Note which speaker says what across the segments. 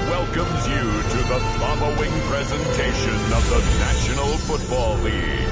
Speaker 1: Welcomes you to the following presentation of the National Football League.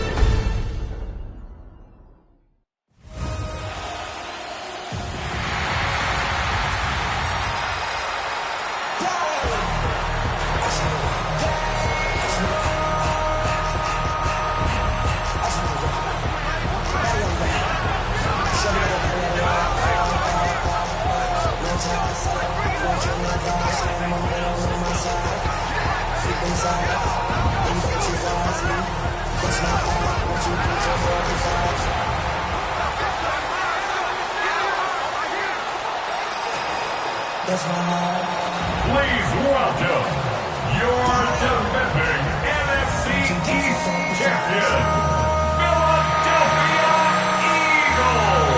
Speaker 1: Please welcome your defending NFC East champion, Philadelphia Eagles.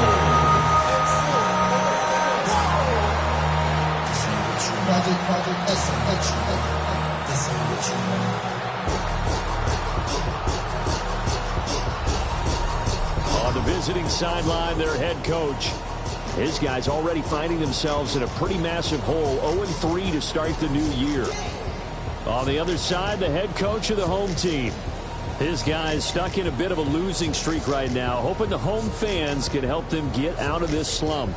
Speaker 2: On the visiting sideline, their head coach. His guys already finding themselves in a pretty massive hole, 0-3 to start the new year. On the other side, the head coach of the home team. His guys stuck in a bit of a losing streak right now, hoping the home fans can help them get out of this slump.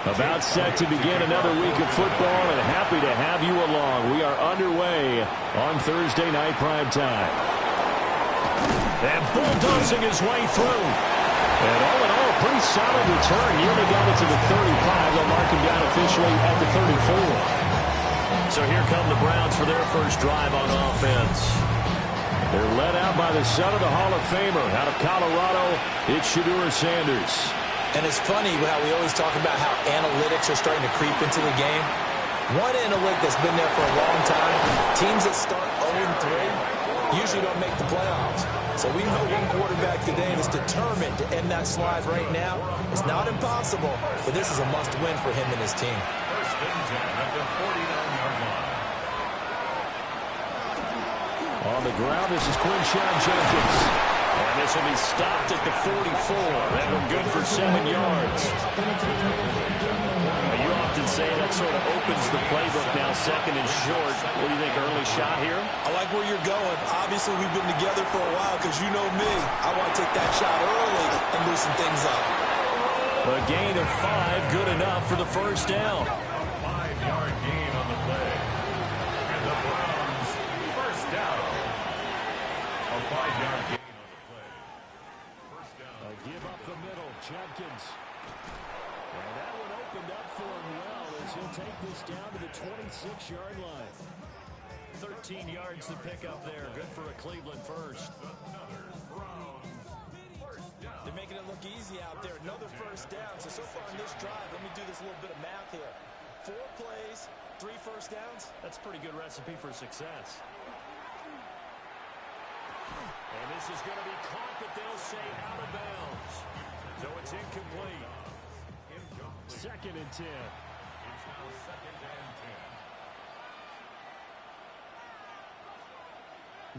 Speaker 2: About set to begin another week of football, and happy to have you along. We are underway on Thursday night prime time. And bulldozing his way through. And all in all, a pretty solid return. Nearly got it to the 35. They'll mark him down officially at the 34. So here come the Browns for their first drive on offense. They're led out by the son of the Hall of Famer out of Colorado. It's Shedeur Sanders.
Speaker 3: And it's funny how we always talk about how analytics are starting to creep into the game. One analytic that's been there for a long time, teams that start 0-3 usually don't make the playoffs. So we know one quarterback today is determined to end that slide right now. It's not impossible, but this is a must-win for him and his team.
Speaker 1: First and 10 at the 49-yard line.
Speaker 2: On the ground, this is Quinshon Judkins. And this will be stopped at the 44. That one good for 7 yards. You often say that sort of opens the playbook now, second and short. What do you think, early shot here?
Speaker 4: I like where you're going. Obviously, we've been together for a while because you know me. I want to take that shot early and loosen things up.
Speaker 2: A gain of 5, good enough for the first down.
Speaker 1: 5-yard gain on the play. And the Browns first down. A 5-yard gain.
Speaker 2: Give up the middle, Judkins. And that one opened up for him well as he'll take this down to the 26-yard line. 13 yards to pick up there. Good for a Cleveland first.
Speaker 4: They're making it look easy out there. Another first down. So far in this drive, let me do this little bit of math here. 4 plays, 3 first downs.
Speaker 2: That's a pretty good recipe for success. And this is going to be caught, but they'll say out of bounds. So it's incomplete. Second and 10.
Speaker 1: It's now second and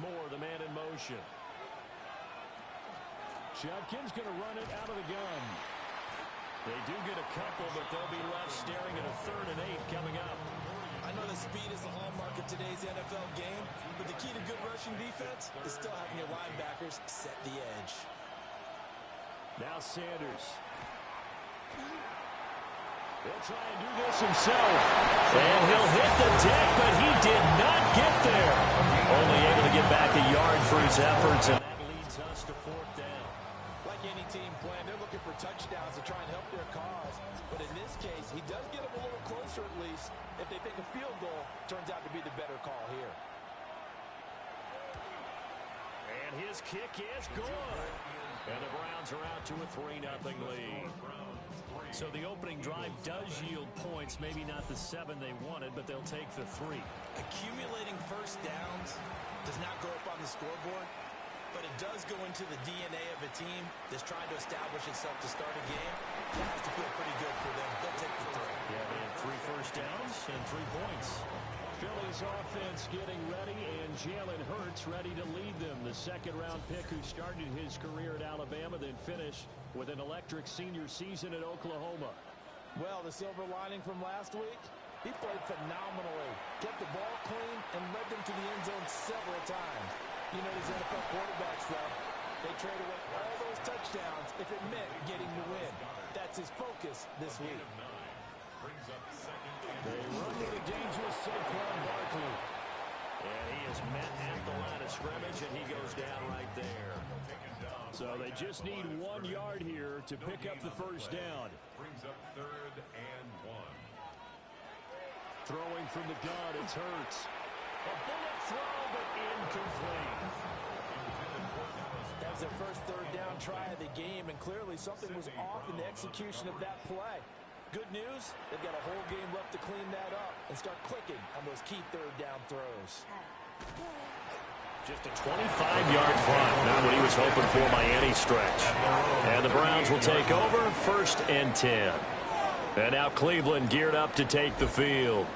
Speaker 1: 10.
Speaker 2: Moore, the man in motion. Judkins going to run it out of the gun. They do get a couple, but they'll be left staring at a 3rd and 8 coming up.
Speaker 4: I know that speed is the hallmark of today's NFL game, but the key to good rushing defense is still having your linebackers set the edge.
Speaker 2: Now Sanders. He'll try and do this himself. And he'll hit the deck, but he did not get there. Only able to get back a yard for his efforts, and that leads us to 4th down.
Speaker 4: Like any team playing, they're looking for touchdowns to try and help their cause. But in this case, he does get them a little closer at least. If they think a field goal turns out to be the better call here.
Speaker 2: This kick is good. And the Browns are out to a 3-0 lead.
Speaker 5: So the opening drive does yield points, maybe not the 7 they wanted, but they'll take the 3.
Speaker 4: Accumulating first downs does not go up on the scoreboard, but it does go into the DNA of a team that's trying to establish itself to start a game. That has to feel pretty good for them. They'll take the 3.
Speaker 5: Yeah, they had 3 first downs and 3 points.
Speaker 2: Philly's offense getting ready, and Jalen Hurts ready to lead them. The second-round pick who started his career at Alabama, then finished with an electric senior season at Oklahoma.
Speaker 3: Well, the silver lining from last week, he played phenomenally. Kept the ball clean and led them to the end zone several times. You know these NFL quarterbacks, though. They trade away all those touchdowns if it meant getting the win. That's his focus this week.
Speaker 2: They run with a dangerous Saquon Barkley.
Speaker 5: And he is met at the line of scrimmage, and he goes down right there.
Speaker 2: So they just need 1 yard here to pick up the first down.
Speaker 1: Brings up 3rd and 1.
Speaker 2: Throwing from the gun, it's Hurts. A bullet throw, but incomplete.
Speaker 3: That was their first 3rd down try of the game, and clearly something was off in the execution of that play. Good news, they've got a whole game left to clean that up and start clicking on those key 3rd down throws.
Speaker 5: Just a 25-yard punt. Not what he was hoping for by any stretch. And the Browns will take over 1st and 10. And now Cleveland geared up to take the field.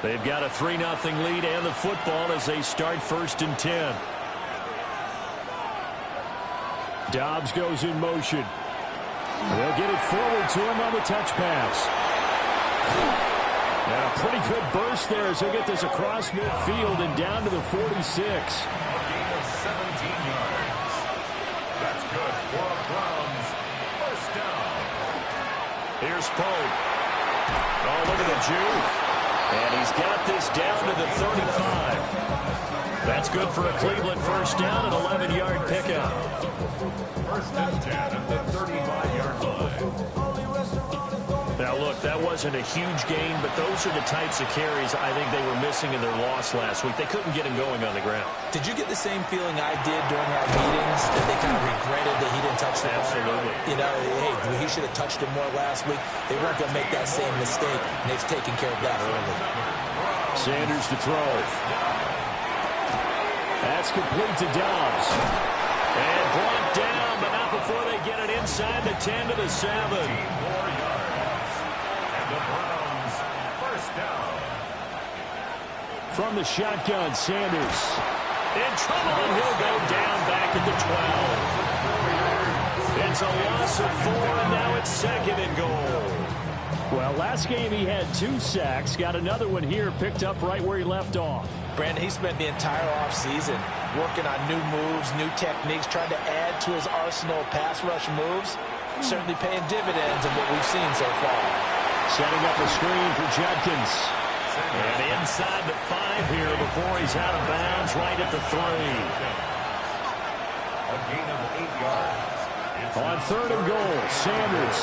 Speaker 5: They've got a 3-0 lead and the football as they start 1st and 10.
Speaker 2: Dobbs goes in motion. They'll get it forward to him on the touch pass. And a pretty good burst there as they get this across midfield and down to the 46.
Speaker 1: A gain of 17 yards. That's good for a Browns first down.
Speaker 5: Here's Pope. Oh, look at the juke. And he's got this down to the 35. That's good for a Cleveland first down, an 11-yard pickup.
Speaker 1: 1st and 10 at the 35-yard line.
Speaker 5: Now, look, that wasn't a huge gain, but those are the types of carries I think they were missing in their loss last week. They couldn't get him going on the ground.
Speaker 4: Did you get the same feeling I did during our meetings, that they kind of regretted that he didn't touch the ball?
Speaker 5: Absolutely.
Speaker 4: You know, hey, he should have touched it more last week. They weren't going to make that same mistake, and they've taken care of that early.
Speaker 2: Sanders to throw. That's complete to Dobbs.
Speaker 5: And brought down, but not before they get it inside the 10 to the 7.
Speaker 1: 4 yards. And the Browns first down.
Speaker 2: From the shotgun, Sanders.
Speaker 5: In trouble, and he'll go down back at the 12. It's a loss of 4, and now it's 2nd and goal.
Speaker 2: Well, last game he had 2 sacks. Got another one here, picked up right where he left off.
Speaker 3: Brandon, he spent the entire offseason working on new moves, new techniques, trying to add to his arsenal of pass rush moves. Certainly paying dividends in what we've seen so far.
Speaker 2: Setting up a screen for Judkins.
Speaker 5: And inside the 5 here before he's out of bounds right at the 3.
Speaker 1: A gain of 8 yards.
Speaker 2: On 3rd and goal, Sanders.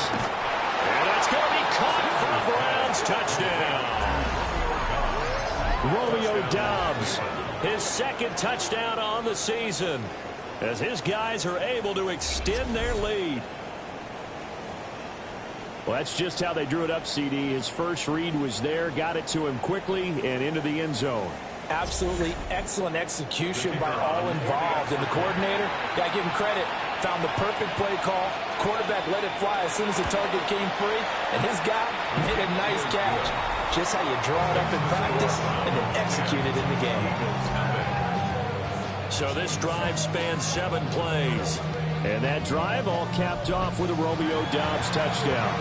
Speaker 5: And that's going to be caught for a Browns touchdown.
Speaker 2: Romeo Dobbs.
Speaker 5: His 2nd touchdown on the season as his guys are able to extend their lead.
Speaker 2: Well, that's just how they drew it up, CD. His first read was there, got it to him quickly, and into the end zone.
Speaker 3: Absolutely excellent execution by all involved. And the coordinator, got to give him credit, found the perfect play call. Quarterback let it fly as soon as the target came free, and his guy made a nice catch. Just how you draw it up in practice and then execute it in the game.
Speaker 5: So this drive spans 7 plays.
Speaker 2: And that drive all capped off with a Romeo Dobbs touchdown.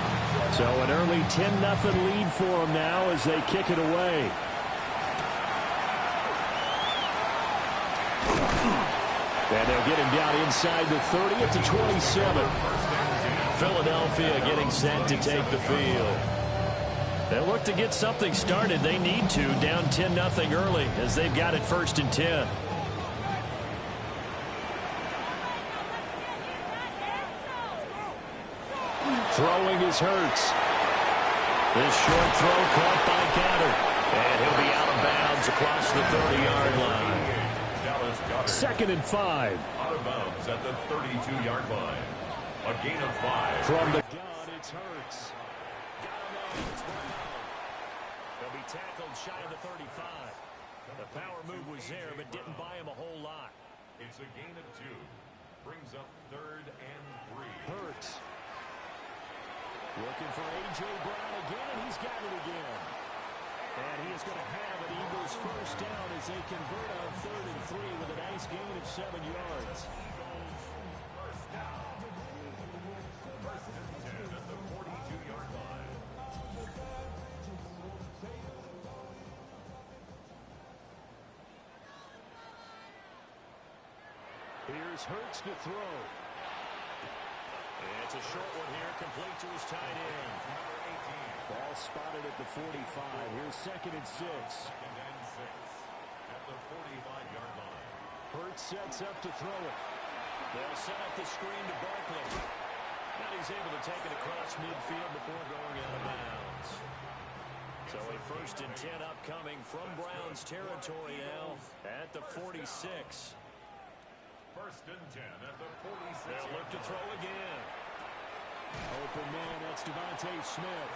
Speaker 2: So an early 10-0 lead for them now as they kick it away. And they'll get him down inside the 30 at the 27.
Speaker 5: Philadelphia getting set to take the field. They look to get something started. They need to, down 10-0 early as they've got it 1st and 10.
Speaker 2: Throwing is Hurts.
Speaker 5: This short throw caught by Goddard. And he'll be out of bounds across the 30-yard line.
Speaker 1: Dallas Goedert.
Speaker 2: 2nd and 5.
Speaker 1: Out of bounds at the 32-yard line. A gain of 5.
Speaker 2: From the gun, it's Hurts.
Speaker 5: He'll be tackled shy of the 35. The power move was there, but didn't buy him a whole lot.
Speaker 1: It's a gain of 2. Brings up 3rd and 3.
Speaker 2: Hurts. Looking for A.J. Brown again, and he's got it again. And he is going to have an Eagles first down as they convert on 3rd and 3 with a nice gain of 7 yards.
Speaker 1: First down. First and 10 at the 42-yard line.
Speaker 2: Here's Hurts to throw.
Speaker 5: It's a short one here, complete to his tight end.
Speaker 2: Ball spotted at the 45. Here's 2nd and 6.
Speaker 1: 2nd and 6 at the 45-yard line.
Speaker 2: Hurts sets up to throw it.
Speaker 5: They'll set up the screen to Barkley. And he's able to take it across midfield before going out of bounds. So a 1st and 10 upcoming from Browns territory now at the 46.
Speaker 1: 1st and 10 at the 46.
Speaker 5: They'll look to throw again.
Speaker 2: Open man, that's Devontae Smith.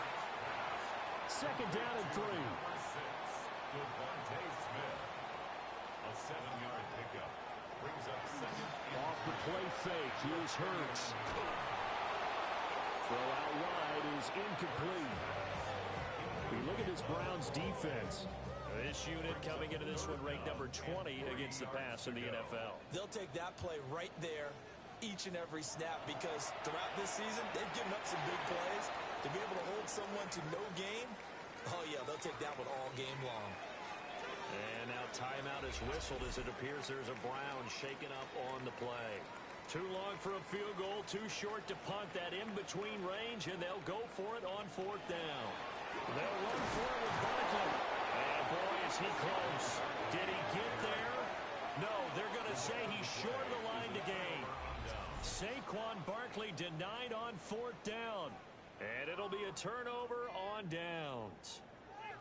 Speaker 2: 2nd down and 3.
Speaker 1: Number 6, Devontae Smith. A 7-yard pickup. Brings up 2nd and
Speaker 2: Off the play fake, here's Hurts. Throw out wide is incomplete. We look at this Browns defense.
Speaker 5: This unit coming into this one ranked number 20 against the pass in the NFL.
Speaker 4: They'll take that play right there each and every snap because throughout this season, they've given up some big plays. To be able to hold someone to no gain, oh, yeah, they'll take that one all game long.
Speaker 5: And now timeout is whistled as it appears there's a Brown shaken up on the play. Too long for a field goal, too short to punt that in-between range, and they'll go for it on 4th down. They'll run for it with Barkley. And boy, is he close. Did he get there? No, they're going to say he's short of the line to gain. Saquon Barkley denied on 4th down. And it'll be a turnover on downs.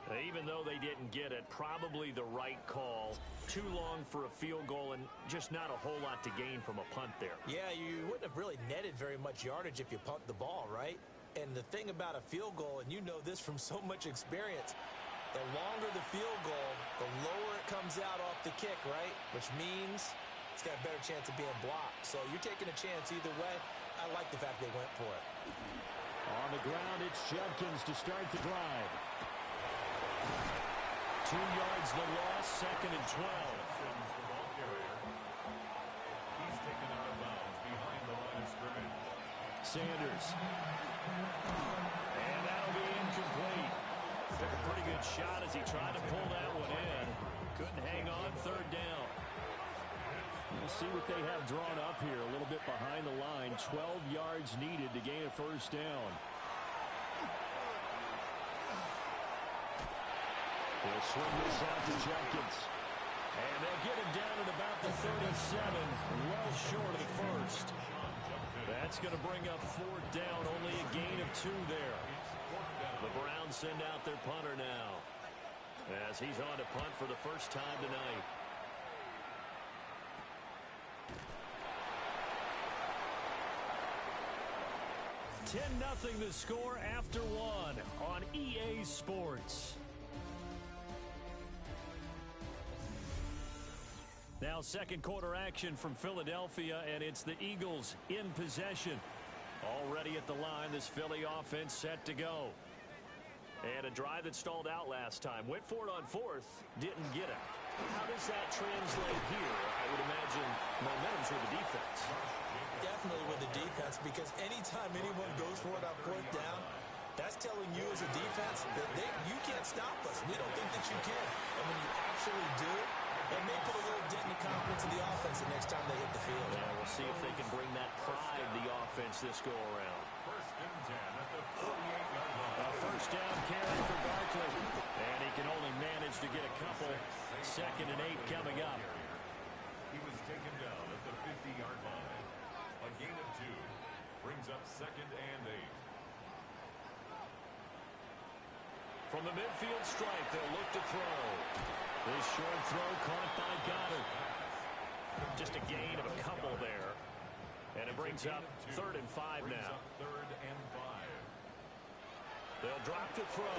Speaker 5: Even though they didn't get it, probably the right call. Too long for a field goal and just not a whole lot to gain from a punt there.
Speaker 4: Yeah, you wouldn't have really netted very much yardage if you pumped the ball, right? And the thing about a field goal, and you know this from so much experience, the longer the field goal, the lower it comes out off the kick, right? Which means it's got a better chance of being blocked. So you're taking a chance either way. I like the fact they went for it.
Speaker 2: On the ground, it's Judkins to start the drive.
Speaker 5: 2 yards the loss, 2nd and 12.
Speaker 1: the ball carrier. He's taken out of bounds behind the line of scrimmage.
Speaker 2: Sanders.
Speaker 5: And that'll be incomplete. Took a pretty good shot as he tried to pull that one in. Couldn't hang on 3rd down.
Speaker 2: We'll see what they have drawn up here. A little bit behind the line. 12 yards needed to gain a 1st down. They'll swing this out to Jenkins.
Speaker 5: And they'll get him down at about the 37, well short of the 1st. That's going to bring up 4th down, only a gain of 2 there. The Browns send out their punter now as he's on to punt for the first time tonight. $10-0 the score after 1 on EA Sports. Now 2nd quarter action from Philadelphia, and it's the Eagles in possession. Already at the line, this Philly offense set to go. And a drive that stalled out last time. Went for it on 4th, didn't get it. How does that translate here? I would imagine momentum's with the defense.
Speaker 4: Definitely with the defense, because anytime anyone goes for it on 4th down, that's telling you as a defense that you can't stop us. We don't think that you can. And when you actually do, it may put a little dent in the confidence of the offense the next time they hit the field.
Speaker 5: Yeah, we'll see if they can bring that pride, the offense, this go around.
Speaker 1: 1st and 10 at the 48-yard line.
Speaker 5: A 1st down carry for Barkley. And he can only manage to get a couple. 2nd and 8 coming up.
Speaker 1: He was taken down at the 50-yard line. A gain of 2 brings up 2nd and 8.
Speaker 5: From the midfield stripe, they'll look to throw. This short throw caught by Goddard. brings up 3rd and 5 now.
Speaker 1: Third and 5.
Speaker 5: They'll drop to throw.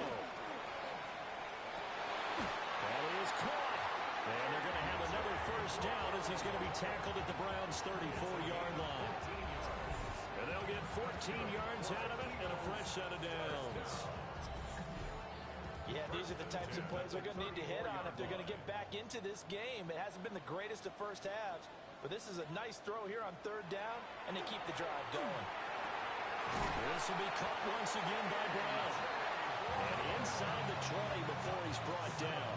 Speaker 5: And he is caught. And they're going to have another first down as he's going to be tackled at the Browns' 34-yard line. And they'll get 14 yards out of it and a fresh set of downs.
Speaker 3: Yeah, these are the types of plays they're going to need to hit on if they're going to get back into this game. It hasn't been the greatest of first halves, but this is a nice throw here on 3rd down, and they keep the drive going.
Speaker 5: This will be caught once again by Brown. And inside the 20 before he's brought down.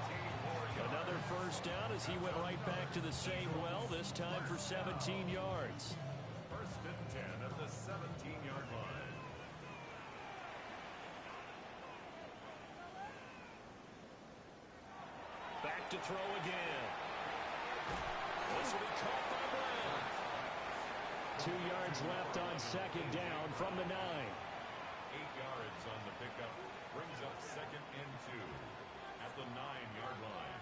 Speaker 5: Another first down as he went right back to the same well, this time for 17 yards.
Speaker 1: 1st and 10 at the 17-yard line.
Speaker 5: Back to throw again. This will be caught by Brown. 2 yards left on 2nd down from the 9.
Speaker 1: 8 yards on the pickup. Brings up 2nd and 2 at the 9-yard line.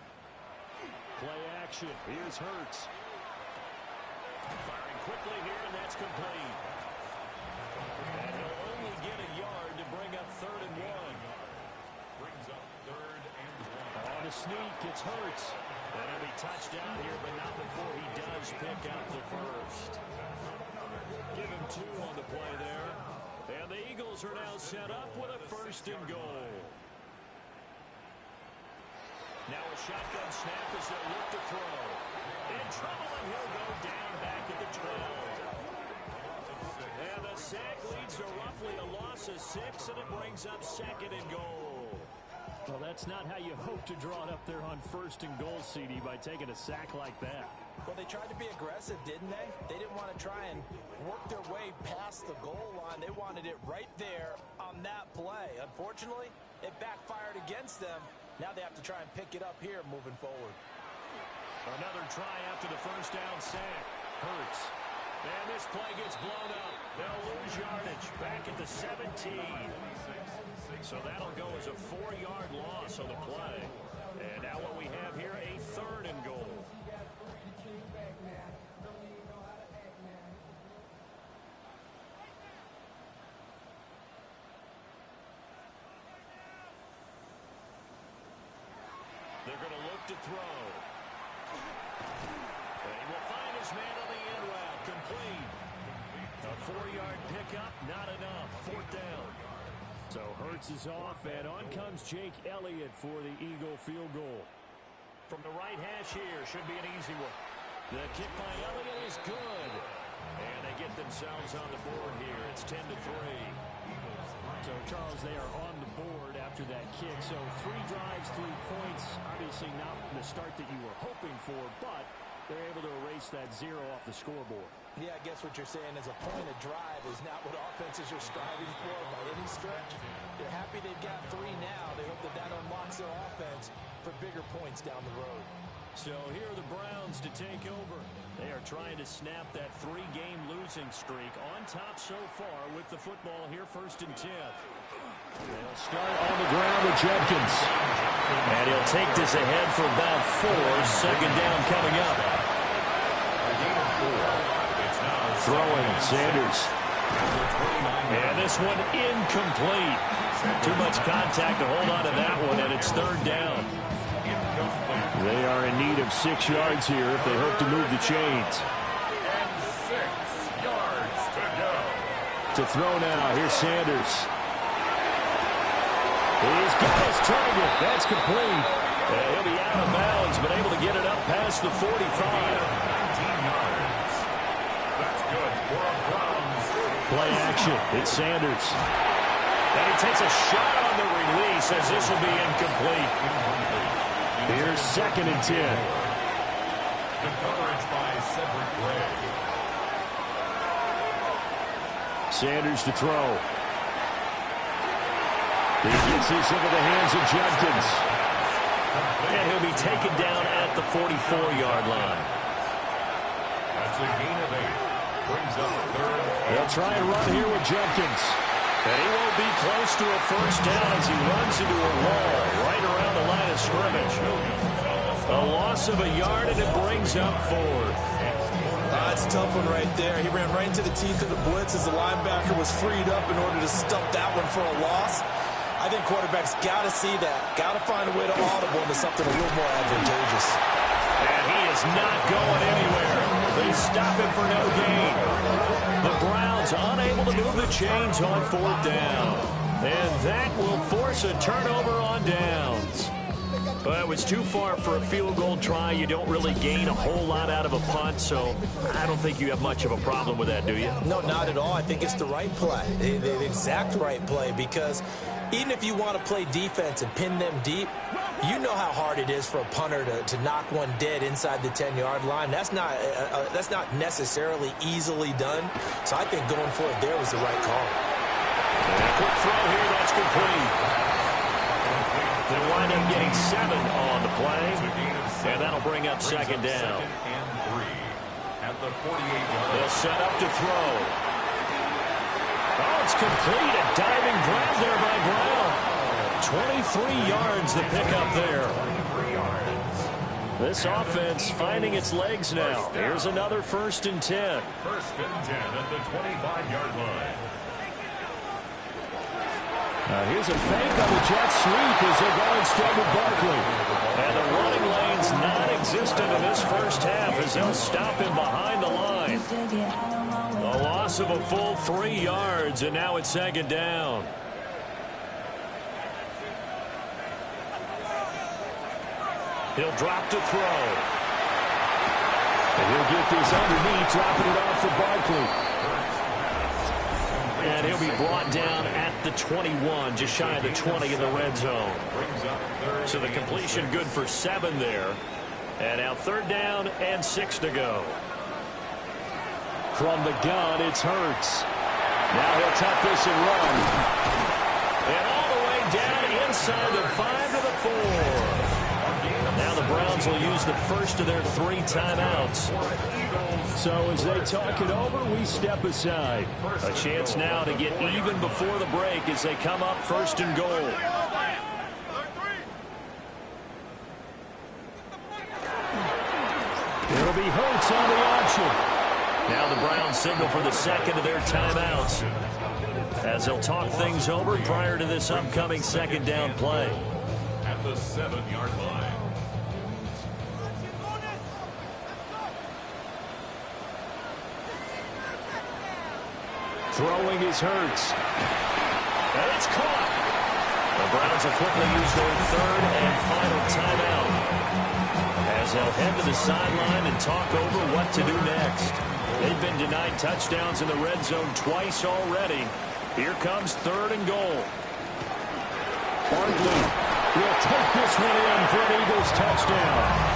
Speaker 2: Play action. Here's Hurts.
Speaker 5: Firing quickly here, and that's complete. And he'll only get a yard to bring up 3rd and 1.
Speaker 1: Brings up 3rd and 1.
Speaker 5: On a sneak, it's Hurts. And he'll be touched down here, but not before he does pick up the first. Give him 2 on the play there. And the Eagles are now set up with a 1st and goal. Now a shotgun snap as they look to throw. In trouble, and he'll go down back at the 12. And the sack leads to roughly a loss of 6, and it brings up 2nd and goal.
Speaker 2: Well, that's not how you hope to draw it up there on 1st and goal, CD, by taking a sack like that.
Speaker 3: Well, they tried to be aggressive, didn't they? They didn't want to try and work their way past the goal line. They wanted it right there on that play. Unfortunately, it backfired against them. Now they have to try and pick it up here moving forward.
Speaker 5: Another try after the first down sack. Hurts. And this play gets blown up. They'll lose yardage back at the 17. So that'll go as a 4-yard loss on the play. And now what we have here, a 3rd and goal. They're going to look to throw. And he will find his man on the end route. Complete. A 4-yard pickup, not enough. 4th down.
Speaker 2: So Hurts is off, and on comes Jake Elliott for the Eagle field goal.
Speaker 5: From the right hash here, should be an easy one. The kick by Elliott is good. And they get themselves on the board here. It's 10-3.
Speaker 2: So, Charles, they are on the board after that kick. So 3 drives, 3 points. Obviously not the start that you were hoping for, but they're able to erase that 0 off the scoreboard.
Speaker 3: Yeah, I guess what you're saying is a point of drive is not what offenses are striving for by any stretch. They're happy they've got 3 now. They hope that that unlocks their offense for bigger points down the road.
Speaker 5: So here are the Browns to take over. They are trying to snap that 3-game losing streak on top so far with the football here, 1st and 10.
Speaker 2: They'll start on the ground with Jenkins.
Speaker 5: And he'll take this ahead for about 4. 2nd down coming up.
Speaker 2: Throwing, Sanders.
Speaker 5: And this one incomplete. Too much contact to hold on to that one, and it's 3rd down.
Speaker 2: They are in need of 6 yards here if they hope to move the chains.
Speaker 1: And 6 yards to go.
Speaker 2: To throw now, here's Sanders. He's got his target. That's complete.
Speaker 5: And he'll be out of bounds, but able to get it up past the 45.
Speaker 1: 19 yards. That's good for a Browns.
Speaker 2: Play action. It's Sanders.
Speaker 5: And he takes a shot on the release as this will be incomplete.
Speaker 2: Here's 2nd and 10.
Speaker 1: The coverage by Cedric Gray.
Speaker 2: Sanders to throw. He gets this into the hands of Jenkins.
Speaker 5: And he'll be taken down at the 44-yard line.
Speaker 1: That's a gain of 8. Brings up 3rd.
Speaker 2: They'll try and run here with Jenkins.
Speaker 5: And he won't be close to a first down as he runs into a wall right around the line of scrimmage. A loss of a yard, and it brings up 4th.
Speaker 3: It's
Speaker 4: tough one right there. He ran right into the teeth of the blitz as the linebacker was freed up in order to stump that one for a loss. I think quarterbacks got to see that. Got to find a way to audible into something a little more advantageous.
Speaker 5: And he is not going anywhere. They stop him for no gain. The Browns unable to move the chains on 4th down. And that will force a turnover on downs. But it was too far for a field goal try. You don't really gain a whole lot out of a punt, so I don't think you have much of a problem with that, do you?
Speaker 4: No, not at all. I think it's the right play, the exact right play, because even if you want to play defense and pin them deep, you know how hard it is for a punter to knock one dead inside the 10-yard line. That's not necessarily easily done. So I think going for it there was the right call.
Speaker 5: And a quick throw here, that's complete. They'll wind up getting 7 on the play, and that'll bring up 2nd down.
Speaker 1: At the 48-yard.
Speaker 5: They'll set up to throw. Oh, it's complete. A diving grab there by Brown. 23 yards the pickup there.
Speaker 1: 23 yards.
Speaker 5: This offense finding its legs now. Here's another 1st and 10.
Speaker 1: 1st and 10 at the 25-yard line.
Speaker 2: Here's a fake on the jet sweep as they go instead with Barkley.
Speaker 5: And the running lane's non-existent in this first half as they'll stop him behind the line. A loss of a full 3 yards, and now it's 2nd down. He'll drop to throw.
Speaker 2: And he'll get this underneath, dropping it off for Barkley.
Speaker 5: And he'll be brought down at the 21, just shy of the 20 in the red zone. So the completion good for 7 there. And now 3rd down and 6 to go.
Speaker 2: From the gun, it's Hurts. Now he'll tuck this and run.
Speaker 5: And all the way down inside the 5 to the 4. Now the Browns will use the first of their 3 timeouts.
Speaker 2: So as they talk it over, we step aside.
Speaker 5: A chance now to get even before the break as they come up 1st and goal.
Speaker 2: It'll be Hurts on the option.
Speaker 5: Now the Browns signal for the 2nd of their timeouts as they'll talk things over prior to this upcoming 2nd down play.
Speaker 1: At the 7-yard line.
Speaker 2: Throwing is Hurts.
Speaker 5: And it's caught. The Browns will quickly use their 3rd and final timeout as they'll head to the sideline and talk over what to do next. They've been denied touchdowns in the red zone twice already. Here comes 3rd and goal.
Speaker 2: Barkley will take this one in for an Eagles touchdown.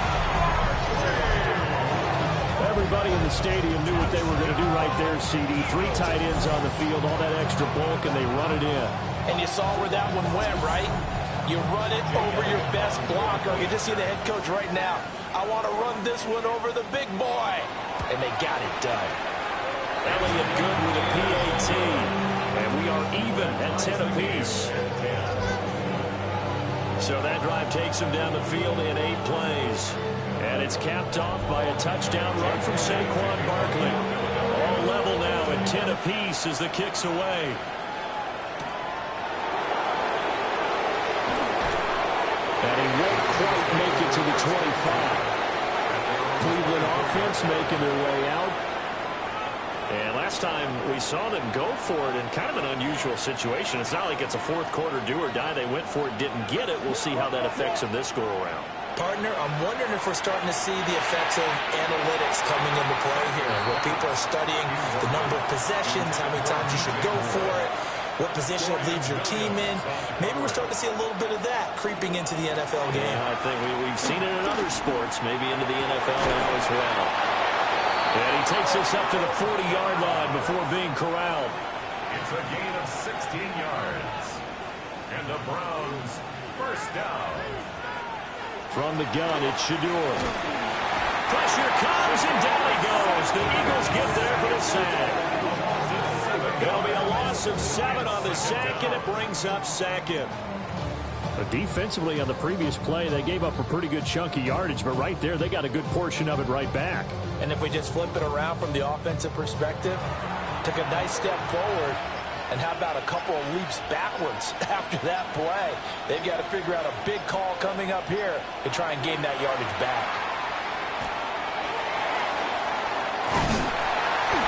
Speaker 2: Everybody in the stadium knew what they were going to do right there, CD. 3 tight ends on the field, all that extra bulk, and they run it in.
Speaker 4: And you saw where that one went, right? You run it over your best blocker. You just see the head coach right now. I want to run this one over the big boy. And they got it done.
Speaker 5: Elliott good with a PAT. And we are even at 10 apiece. So that drive takes him down the field in 8 plays. And it's capped off by a touchdown run from Saquon Barkley. All level now at 10 apiece as the kick's away.
Speaker 2: And he won't quite make it to the 25. Cleveland offense making their way out.
Speaker 5: And last time we saw them go for it in kind of an unusual situation. It's not like it's a 4th quarter do or die. They went for it, didn't get it. We'll see how that affects them this go-around.
Speaker 4: Partner, I'm wondering if we're starting to see the effects of analytics coming into play here, where people are studying the number of possessions, how many times you should go for it, what position it leaves your team in. Maybe we're starting to see a little bit of that creeping into the NFL game.
Speaker 5: Yeah, I think we've seen it in other sports, maybe into the NFL now as well. And he takes us up to the 40-yard line before being corralled.
Speaker 1: It's a gain of 16 yards. And the Browns first down.
Speaker 2: From the gun, it's Shedeur.
Speaker 5: Pressure comes, and down he goes. The Eagles get there for the sack. There'll be a loss of 7 on the sack, and it brings up 2nd.
Speaker 2: But defensively on the previous play, they gave up a pretty good chunk of yardage, but right there, they got a good portion of it right back.
Speaker 3: And if we just flip it around from the offensive perspective, took a nice step forward, and how about a couple of leaps backwards after that play? They've got to figure out a big call coming up here to try and gain that yardage back.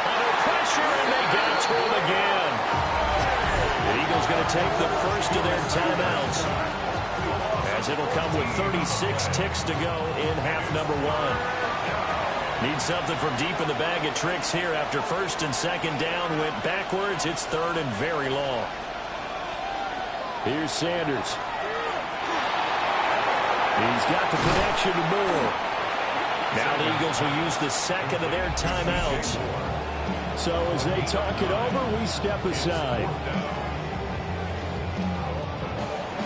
Speaker 5: Under pressure, and they got to him again. The Eagles going to take the first of their timeouts, as it'll come with 36 ticks to go in half number 1. Need something from deep in the bag of tricks here after first and second down went backwards. It's third and very long.
Speaker 2: Here's Sanders. He's got the connection to Moore.
Speaker 5: Now the Eagles will use the second of their timeouts.
Speaker 2: So as they talk it over, we step aside.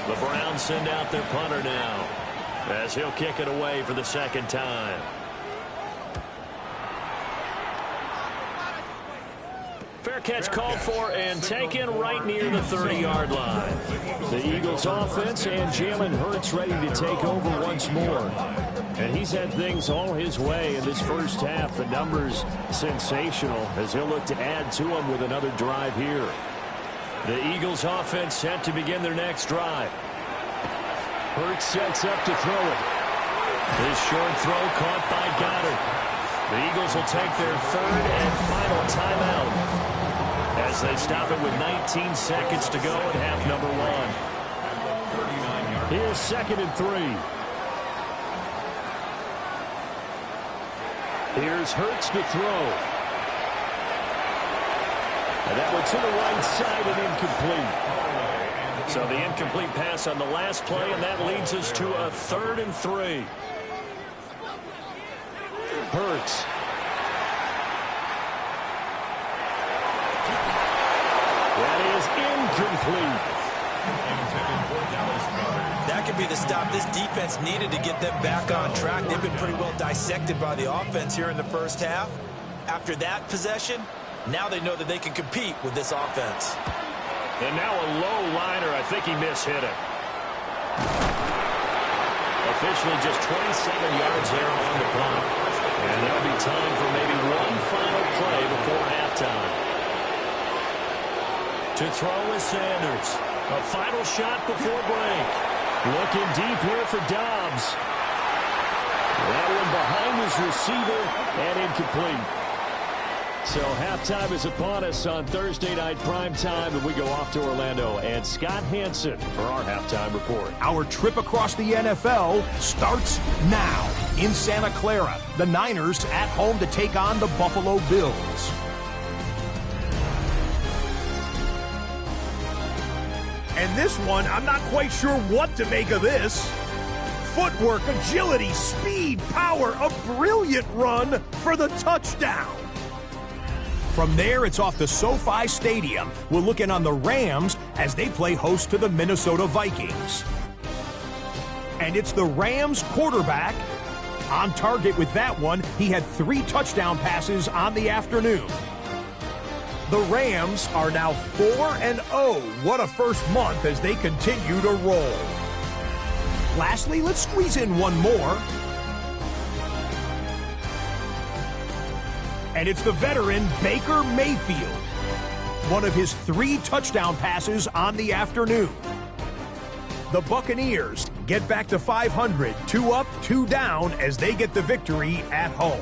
Speaker 5: The Browns send out their punter now, as he'll kick it away for the second time. Fair catch called for and taken right near the 30-yard line.
Speaker 2: The Eagles offense and Jalen Hurts ready to take over once more. And he's had things all his way in this first half. The numbers sensational as he'll look to add to them with another drive here.
Speaker 5: The Eagles offense set to begin their next drive.
Speaker 2: Hurts sets up to throw it.
Speaker 5: This short throw caught by Goddard. The Eagles will take their third and final timeout as they stop it with 19 seconds to go in half number 1.
Speaker 2: Here's 2nd and 3. Here's Hurts to throw. And that one to the right side and incomplete.
Speaker 5: So the incomplete pass on the last play, and that leads us to a 3rd and 3.
Speaker 2: Hurts. That is incomplete.
Speaker 4: That could be the stop this defense needed to get them back on track. They've been pretty well dissected by the offense here in the first half. After that possession, now they know that they can compete with this offense.
Speaker 5: And now a low liner. I think he mishit it. Officially just 27 yards there on the punt. And there'll be time for maybe one final play before halftime. To throw is Sanders. A final shot before break.
Speaker 2: Looking deep here for Dobbs. That one behind his receiver and incomplete. So halftime is upon us on Thursday Night Primetime, and we go off to Orlando and Scott Hanson for our halftime report.
Speaker 6: Our trip across the NFL starts now. In Santa Clara, the Niners at home to take on the Buffalo Bills. And this one, I'm not quite sure what to make of this. Footwork, agility, speed, power, a brilliant run for the touchdown. From there, it's off to SoFi Stadium. We're looking on the Rams as they play host to the Minnesota Vikings. And it's the Rams quarterback on target with that one. He had 3 touchdown passes on the afternoon. The Rams are now 4-0. What a first month as they continue to roll. Lastly, let's squeeze in one more. And it's the veteran Baker Mayfield. One of his 3 touchdown passes on the afternoon. The Buccaneers get back to 500, 2 up, 2 down as they get the victory at home.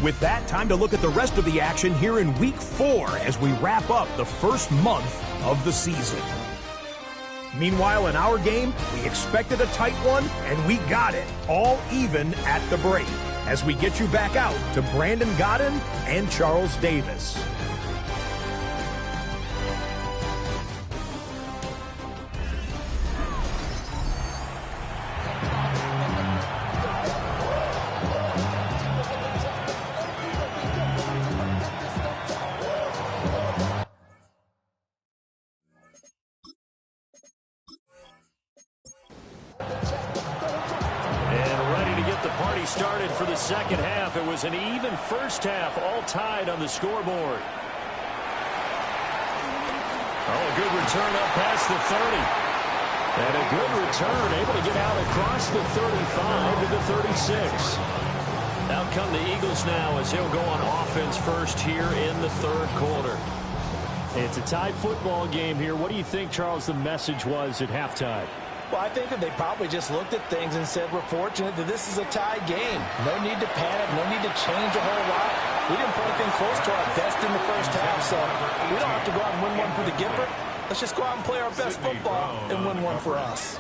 Speaker 6: With that, time to look at the rest of the action here in Week 4 as we wrap up the first month of the season. Meanwhile, in our game, we expected a tight one, and we got it, all even at the break, as we get you back out to Brandon Godden and Charles Davis.
Speaker 5: Started for the second half. It was an even first half, all tied on the scoreboard. Oh, a good return up past the 30. And a good return, able to get out across the 35 to the 36. Out come the Eagles now as he'll go on offense first here in the third quarter.
Speaker 2: It's a tied football game here. What do you think, Charles, the message was at halftime?
Speaker 3: Well, I think that they probably just looked at things and said, we're fortunate that this is a tie game. No need to panic, no need to change a whole lot. We didn't play anything close to our best in the first half, so we don't have to go out and win one for the Gipper. Let's just go out and play our best football and win one for us.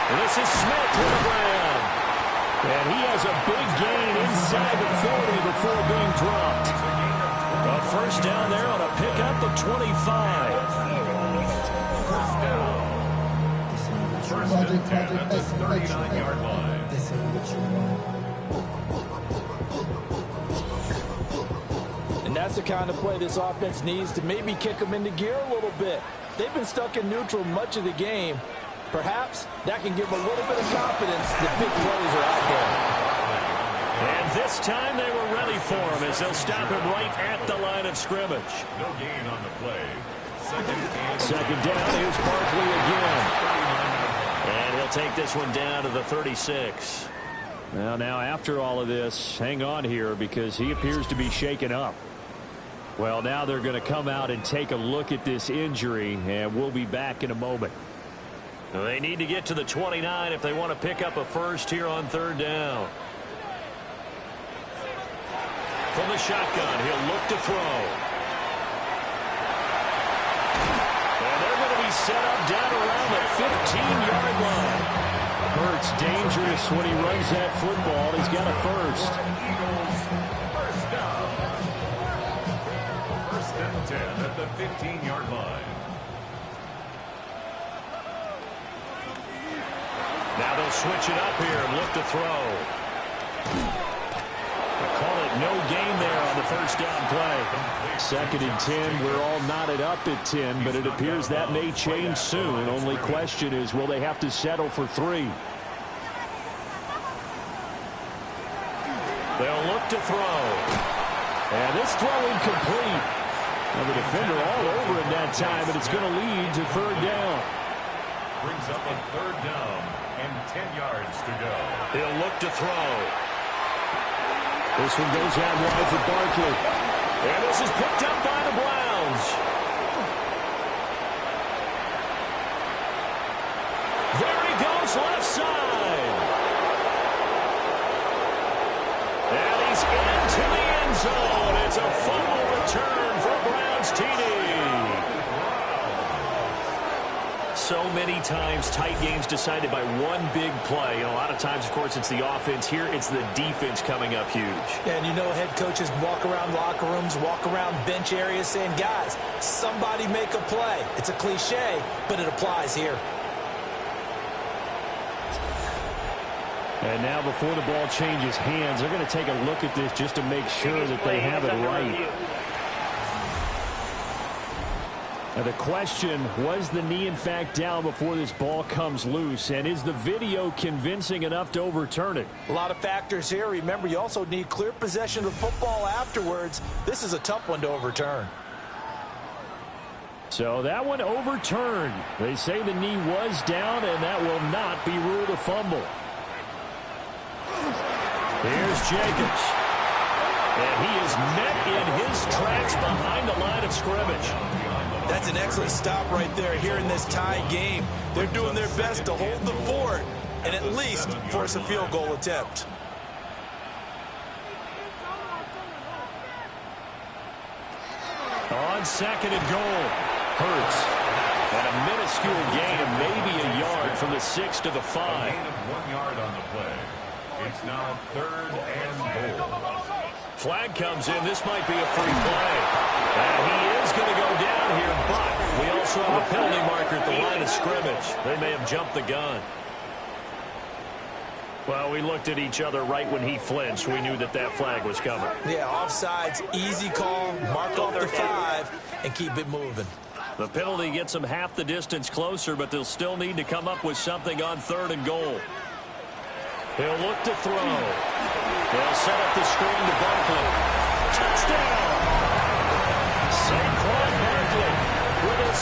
Speaker 5: This is Smith with a Brown.
Speaker 2: And he has a big gain inside the 40 before being dropped.
Speaker 5: A first down there on a pickup of 25.
Speaker 1: First and 10 at the 39-yard line.
Speaker 3: And that's the kind of play this offense needs to maybe kick them into gear a little bit. They've been stuck in neutral much of the game. Perhaps that can give them a little bit of confidence that big plays are out there.
Speaker 5: And this time they were ready for him as they'll stop him right at the line of scrimmage.
Speaker 1: No gain on the play.
Speaker 2: Second down, here's Barkley again.
Speaker 5: And he'll take this one down to the 36.
Speaker 2: Well, now after all of this, hang on here because he appears to be shaken up. Well, now they're going to come out and take a look at this injury, and we'll be back in a moment.
Speaker 5: They need to get to the 29 if they want to pick up a first here on third down. From the shotgun, he'll look to throw. And they're going to be set up down around the 15-yard line.
Speaker 2: Hurts dangerous when he runs that football. He's got a first.
Speaker 1: First down. First and 10 at the 15-yard line.
Speaker 5: Now they'll switch it up here and look to throw. Call it no gain there on the first down play.
Speaker 2: Second and 10. We're all knotted up at 10, but it appears that may change soon. Only question is, will they have to settle for 3?
Speaker 5: They'll look to throw.
Speaker 2: And this throw incomplete. Well, the defender all over him that time, and it's going to lead to third down.
Speaker 1: Brings up a third down and 10 yards to go.
Speaker 5: He'll look to throw.
Speaker 2: This one goes out wide for Barkley.
Speaker 5: And this is picked up by the Browns. There he goes, left side. And he's into the end zone. It's a fumble return for Browns TD. So many times, tight games decided by one big play. And a lot of times, of course, it's the offense. Here, it's the defense coming up huge.
Speaker 3: And you know head coaches walk around locker rooms, walk around bench areas saying, guys, somebody make a play. It's a cliche, but it applies here.
Speaker 2: And now before the ball changes hands, they're going to take a look at this just to make sure that they have it right. Now the question, was the knee in fact down before this ball comes loose? And is the video convincing enough to overturn it?
Speaker 3: A lot of factors here. Remember, you also need clear possession of football afterwards. This is a tough one to overturn.
Speaker 2: So that one overturned. They say the knee was down, and that will not be ruled a fumble.
Speaker 5: Here's Jacobs. And he is met in his tracks behind the line of scrimmage.
Speaker 3: That's an excellent stop right there here in this tie game. They're doing their best to hold the fort and at least force a field goal attempt.
Speaker 5: On second and goal, Hurts. And a minuscule gain of maybe a yard from the 6 to the 5.
Speaker 1: A gain of 1 yard on the play. It's now third and goal.
Speaker 5: Flag comes in. This might be a free play. And he is going to go down here, but we also have a penalty marker at the line of scrimmage. They may have jumped the gun. Well, we looked at each other right when he flinched. We knew that that flag was coming.
Speaker 3: Yeah, offsides, easy call, mark off the 5, and keep it moving.
Speaker 5: The penalty gets them half the distance closer, but they'll still need to come up with something on third and goal. He'll look to throw. They'll set up the screen to Barkley. Touchdown!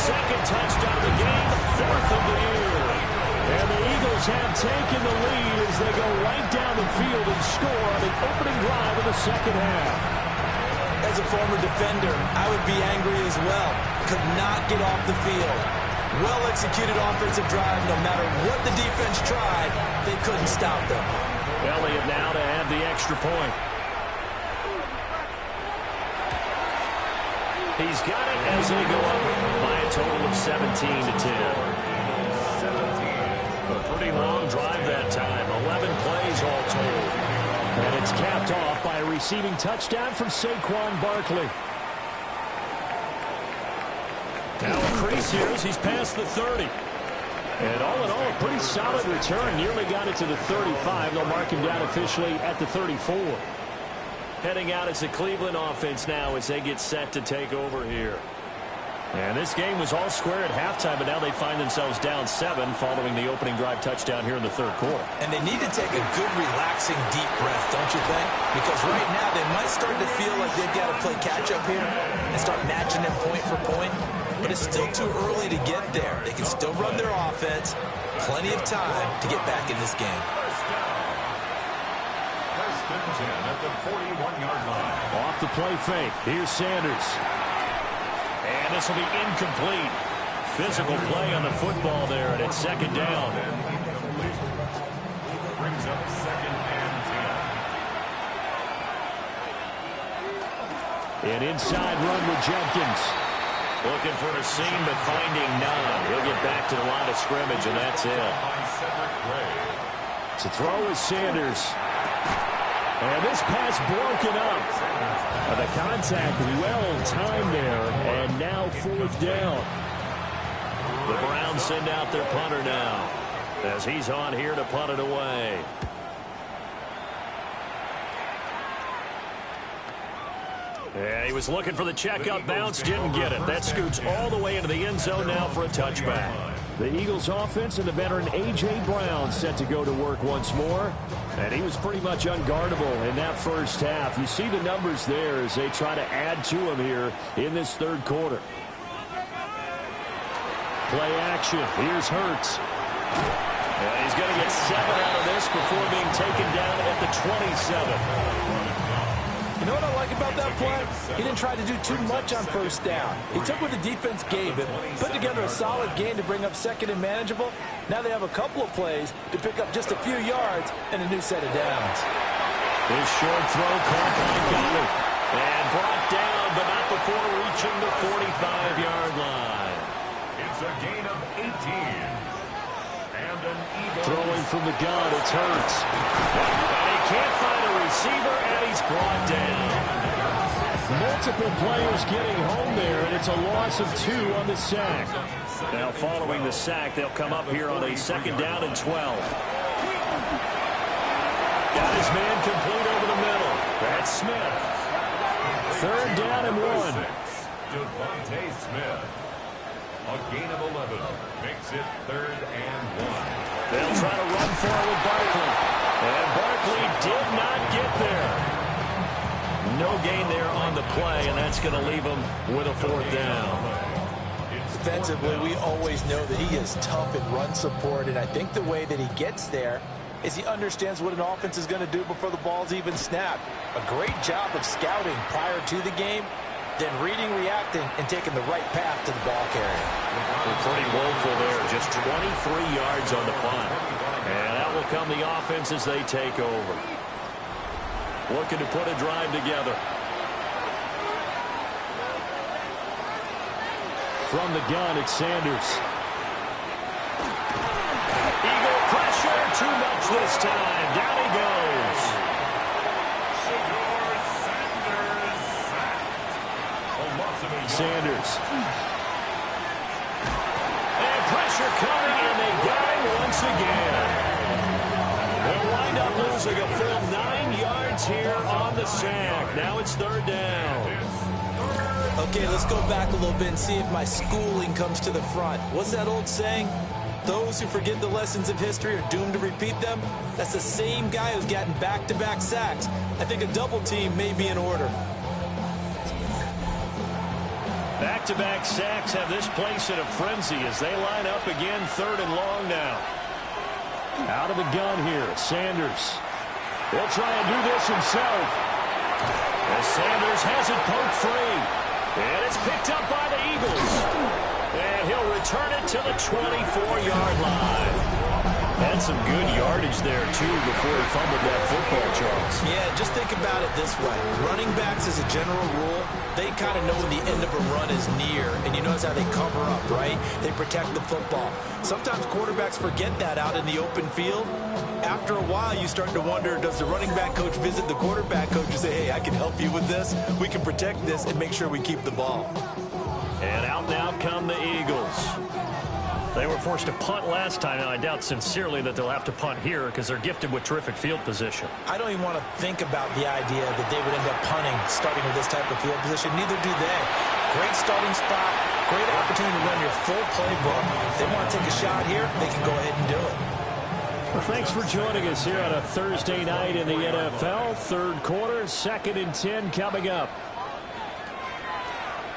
Speaker 5: second touchdown of the game, fourth of the year. And the Eagles have taken the lead as they go right down the field and score on the opening drive of the second half.
Speaker 3: As a former defender, I would be angry as well. Could not get off the field. Well-executed offensive drive. No matter what the defense tried, they couldn't stop them.
Speaker 5: Elliott now to add the extra point. He's got it as they go up by a total of 17-10. A pretty long drive that time. 11 plays all told.
Speaker 2: And it's capped off by a receiving touchdown from Saquon Barkley.
Speaker 5: Now a crease here as he's past the 30.
Speaker 2: And all in all, a pretty solid return. Nearly got it to the 35. They'll mark him down officially at the 34.
Speaker 5: Heading out as the Cleveland offense now as they get set to take over here. And this game was all square at halftime, but now they find themselves down 7 following the opening drive touchdown here in the third quarter.
Speaker 3: And they need to take a good, relaxing, deep breath, don't you think? Because right now they might start to feel like they've got to play catch-up here and start matching them point for point. But it's still too early to get there. They can still run their offense. Plenty of time to get back in this game.
Speaker 1: First and 10 at the 41-yard line.
Speaker 2: Off the play fake. Here's Sanders.
Speaker 5: And this will be incomplete. Physical play on the football there, and it's second down.
Speaker 1: Brings up second and 10.
Speaker 2: An inside run with Jenkins.
Speaker 5: Looking for a seam, but finding none. He'll get back to the line of scrimmage, and that's it.
Speaker 1: By Cedric Gray.
Speaker 2: To throw is Sanders. And this pass broken up. The contact well timed there, and now fourth down.
Speaker 5: The Browns send out their punter now as he's on here to punt it away. Yeah, he was looking for the checkup bounce, didn't get it. That scoots all the way into the end zone now for a touchback.
Speaker 2: The Eagles offense and the veteran A.J. Brown set to go to work once more. And he was pretty much unguardable in that first half. You see the numbers there as they try to add to him here in this third quarter. Play action. Here's Hurts.
Speaker 5: Yeah, he's going to get 7 out of this before being taken down at the 27.
Speaker 3: You know what I like about that play? He didn't try to do too much on first down. He took what the defense gave him, put together a solid game to bring up second and manageable. Now they have a couple of plays to pick up just a few yards and a new set of downs.
Speaker 5: His short throw caught by Goddard. And brought down, but not before reaching the 45-yard line.
Speaker 1: It's a gain of 18. And an Eagle.
Speaker 2: Throwing from the gun, it's Hurts.
Speaker 5: And he can't find a receiver, and he's brought down.
Speaker 2: Multiple players getting home there, and it's a loss of 2 on the sack.
Speaker 5: Now following the sack, they'll come up here on a second down and 12. Got his man complete over the middle. That's Smith.
Speaker 2: Third down and 1.
Speaker 1: Devontae Smith. A gain of 11 makes it third and 1.
Speaker 5: They'll try to run forward Barkley. And Barkley did not get there. No gain there on the play, and that's going to leave him with a fourth down.
Speaker 3: Defensively, we always know that he is tough in run support, and I think the way that he gets there is he understands what an offense is going to do before the ball's even snapped. A great job of scouting prior to the game, then reading, reacting, and taking the right path to the ball carrier.
Speaker 5: Pretty woeful there, just 23 yards on the punt. And that will come the offense as they take over. Looking to put a drive together.
Speaker 2: From the gun, it's Sanders.
Speaker 5: Eagle pressure, too much this time. Down he goes.
Speaker 2: Sanders.
Speaker 5: And pressure coming, and they got him once again. They'll wind up losing a full 9 yards here on the sack. Now it's third down.
Speaker 3: Okay, let's go back a little bit and see if my schooling comes to the front. What's that old saying? Those who forget the lessons of history are doomed to repeat them. That's the same guy who's gotten back-to-back sacks. I think a double team may be in order.
Speaker 5: Back back-to-back sacks have this place in a frenzy as they line up again, 3rd and long now.
Speaker 2: Out of the gun here, Sanders. He'll try and do this himself.
Speaker 5: As Sanders has it poked free. And it's picked up by the Eagles. And he'll return it to the 24-yard line. Had some good yardage there, too, before he fumbled that football, Charles.
Speaker 3: Yeah, just think about it this way. Running backs, as a general rule, they kind of know when the end of a run is near. And you notice how they cover up, right? They protect the football. Sometimes quarterbacks forget that out in the open field. After a while, you start to wonder, does the running back coach visit the quarterback coach and say, hey, I can help you with this. We can protect this and make sure we keep the ball.
Speaker 5: And out now come the Eagles. They were forced to punt last time, and I doubt sincerely that they'll have to punt here because they're gifted with terrific field position.
Speaker 3: I don't even want to think about the idea that they would end up punting starting with this type of field position. Neither do they. Great starting spot, great opportunity to run your full playbook. If they want to take a shot here, they can go ahead and do it.
Speaker 2: Well, thanks for joining us here on a Thursday night in the NFL. 3rd quarter, 2nd and 10 coming up.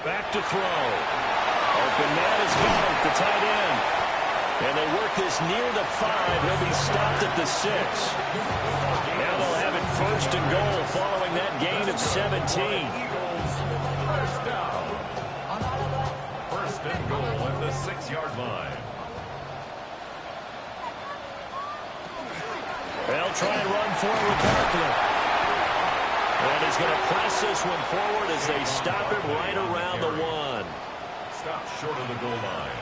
Speaker 5: Back to throw. Open man has got it, the tight end. And they work this near the 5. He'll be stopped at the 6. Now they'll have it 1st and goal following that gain of 17.
Speaker 1: First down. 1st and goal at the 6-yard line.
Speaker 5: They'll try and run forward Barkley. And he's going to press this one forward as they stop him right around the 1.
Speaker 1: Stop short of the goal line.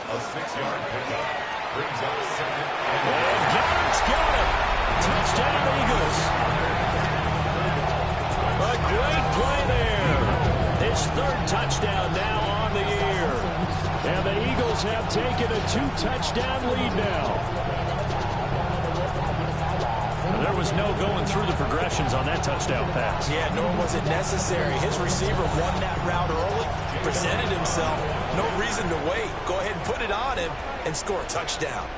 Speaker 1: A 6-yard pickup. Brings up 2nd and
Speaker 5: Garrett's got it. Touchdown, Eagles. A great play there. His 3rd touchdown now on the year.
Speaker 2: And the Eagles have taken a 2-touchdown lead now.
Speaker 5: There was no going through the progressions on that touchdown pass.
Speaker 3: Yeah, nor was it necessary. His receiver won that route early, presented himself. No reason to wait. Go ahead and put it on him and score a touchdown.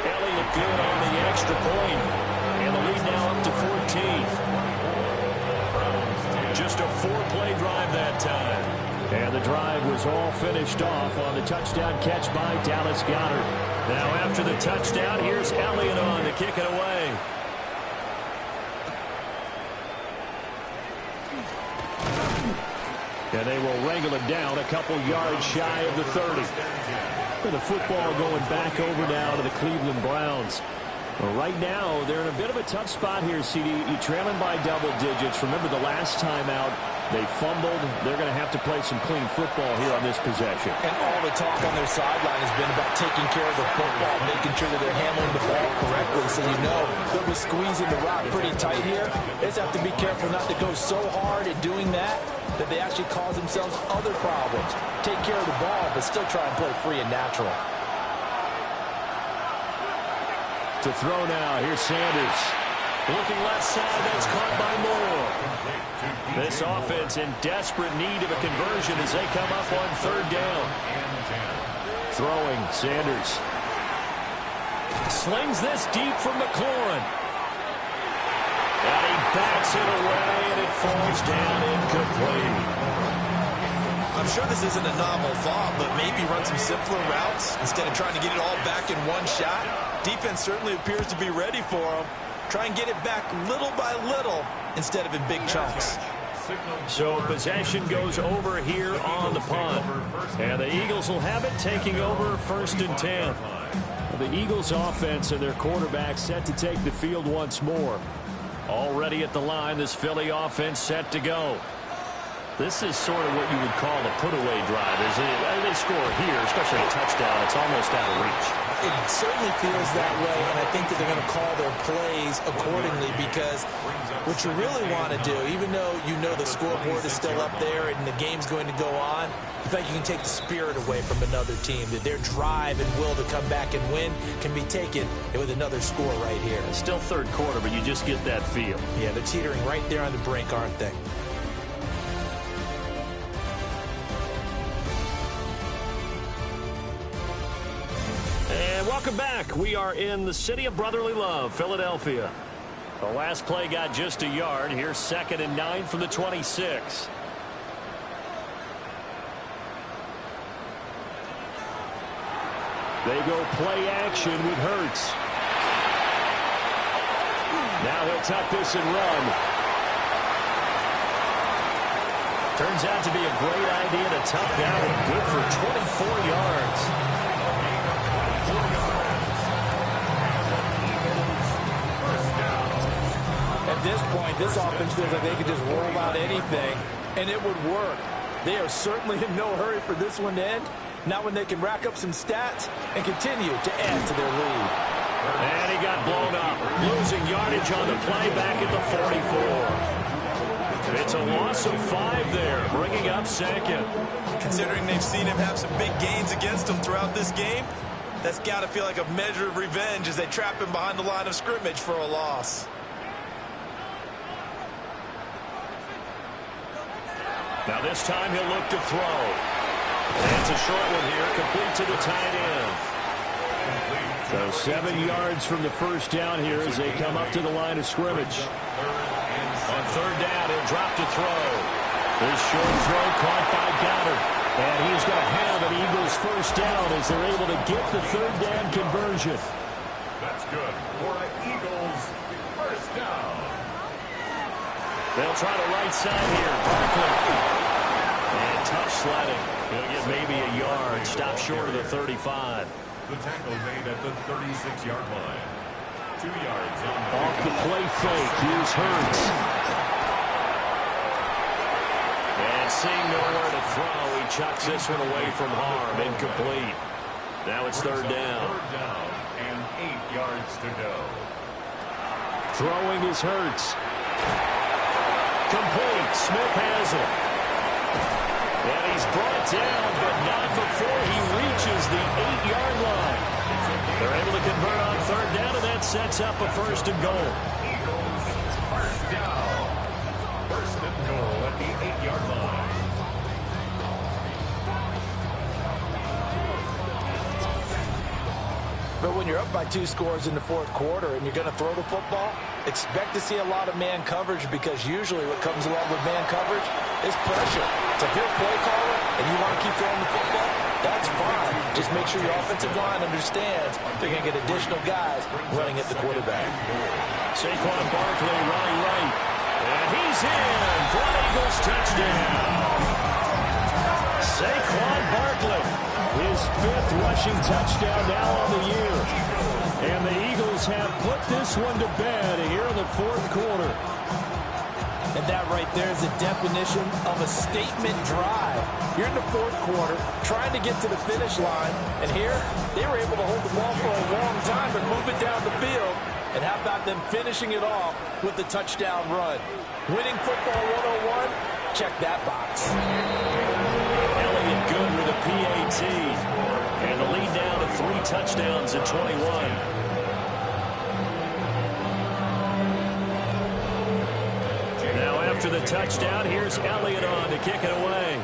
Speaker 5: Elliott good on the extra point. And the lead now up to 14. Just a 4-play drive that time.
Speaker 2: And the drive was all finished off on the touchdown catch by Dallas Goedert.
Speaker 5: Now after the touchdown, here's Elliott on to kick it away.
Speaker 2: And they will wrangle it down a couple yards shy of the 30. With the football going back over now to the Cleveland Browns. Well, right now, they're in a bit of a tough spot here, CD. You're trailing by double digits. Remember the last time out, they fumbled. They're going to have to play some clean football here on this possession.
Speaker 3: And all the talk on their sideline has been about taking care of the football, making sure that they're handling the ball correctly. So you know they'll be squeezing the rock pretty tight here. They just have to be careful not to go so hard at doing that they actually cause themselves other problems. Take care of the ball, but still try and play free and natural.
Speaker 2: To throw now, here's Sanders.
Speaker 5: Looking left side, that's caught by Moore. This offense in desperate need of a conversion as they come up on 3rd down.
Speaker 2: Throwing, Sanders.
Speaker 5: Slings this deep from McLaurin. And he backs it away, and it falls down incomplete.
Speaker 3: I'm sure this isn't a novel thought, but maybe run some simpler routes instead of trying to get it all back in one shot. Defense certainly appears to be ready for them. Try and get it back little by little instead of in big chunks.
Speaker 5: So possession goes over here on the punt. And the Eagles will have it, taking over 1st and 10.
Speaker 2: The Eagles offense and their quarterback set to take the field once more.
Speaker 5: Already at the line, this Philly offense set to go. This is sort of what you would call a put-away drive, isn't it? They score here, especially a touchdown. It's almost out of reach.
Speaker 3: It certainly feels that way, and I think that they're going to call their plays accordingly because what you really want to do, even though you know the scoreboard is still up there and the game's going to go on, you think you can take the spirit away from another team, that their drive and will to come back and win can be taken with another score right here.
Speaker 5: It's still 3rd quarter, but you just get that feel.
Speaker 3: Yeah, they're teetering right there on the brink, aren't they?
Speaker 5: And welcome back. We are in the city of brotherly love, Philadelphia. The last play got just a yard. Here's 2nd and 9 from the 26.
Speaker 2: They go play action with Hurts. Now he'll tuck this and run.
Speaker 5: Turns out to be a great idea to tuck that one. Good for 24 yards.
Speaker 3: At this point, this offense feels like they could just roll out anything, and it would work. They are certainly in no hurry for this one to end. Now when they can rack up some stats and continue to add to their lead.
Speaker 5: And he got blown up. Losing yardage on the play back at the 44. It's a loss of 5 there, bringing up second.
Speaker 4: Considering they've seen him have some big gains against them throughout this game, that's got to feel like a measure of revenge as they trap him behind the line of scrimmage for a loss.
Speaker 5: Now this time he'll look to throw. And it's a short one here, complete to the tight end.
Speaker 2: So 7 yards from the first down here as they come up to the line of scrimmage.
Speaker 5: On third down, he'll drop to throw.
Speaker 2: This short throw caught by Goddard. And he's going to have an Eagles first down as they're able to get the third down conversion.
Speaker 1: That's good for an Eagles first down.
Speaker 5: They'll try the right side here. Barkley. And tough sledding. He'll get maybe a yard. Stop short of the 35.
Speaker 1: The tackle made at the 36-yard line. 2 yards on the
Speaker 2: Off the play fake. Here's Hurts.
Speaker 5: And seeing nowhere to throw, he chucks this one away from harm. Incomplete. Now it's third down.
Speaker 1: Third down and 8 yards to go.
Speaker 2: Throwing is Hurts.
Speaker 5: Complete. Smith has it. And he's brought down, but not before he reaches the 8-yard line. They're able to convert on third down, and that sets up a first and goal.
Speaker 1: Eagles first down. First and goal at the 8-yard line.
Speaker 3: But when you're up by 2 scores in the fourth quarter and you're going to throw the football, expect to see a lot of man coverage, because usually what comes along with man coverage is pressure. So if you're a play caller and you want to keep throwing the football, that's fine. Just make sure your offensive line understands they're going to get additional guys running at the quarterback.
Speaker 5: Saquon Barkley running right. And he's in for an Eagles touchdown. Saquon Barkley.
Speaker 2: His 5th rushing touchdown now on the year. And the Eagles have put this one to bed here in the fourth quarter.
Speaker 3: And that right there is a definition of a statement drive. You're in the fourth quarter, trying to get to the finish line, and here they were able to hold the ball for a long time and move it down the field. And how about them finishing it off with the touchdown run? Winning football 101, check that box.
Speaker 5: Elliott good with a PAT. And the lead down to 3 touchdowns at 21. Now after the touchdown, here's Elliott on to kick it away.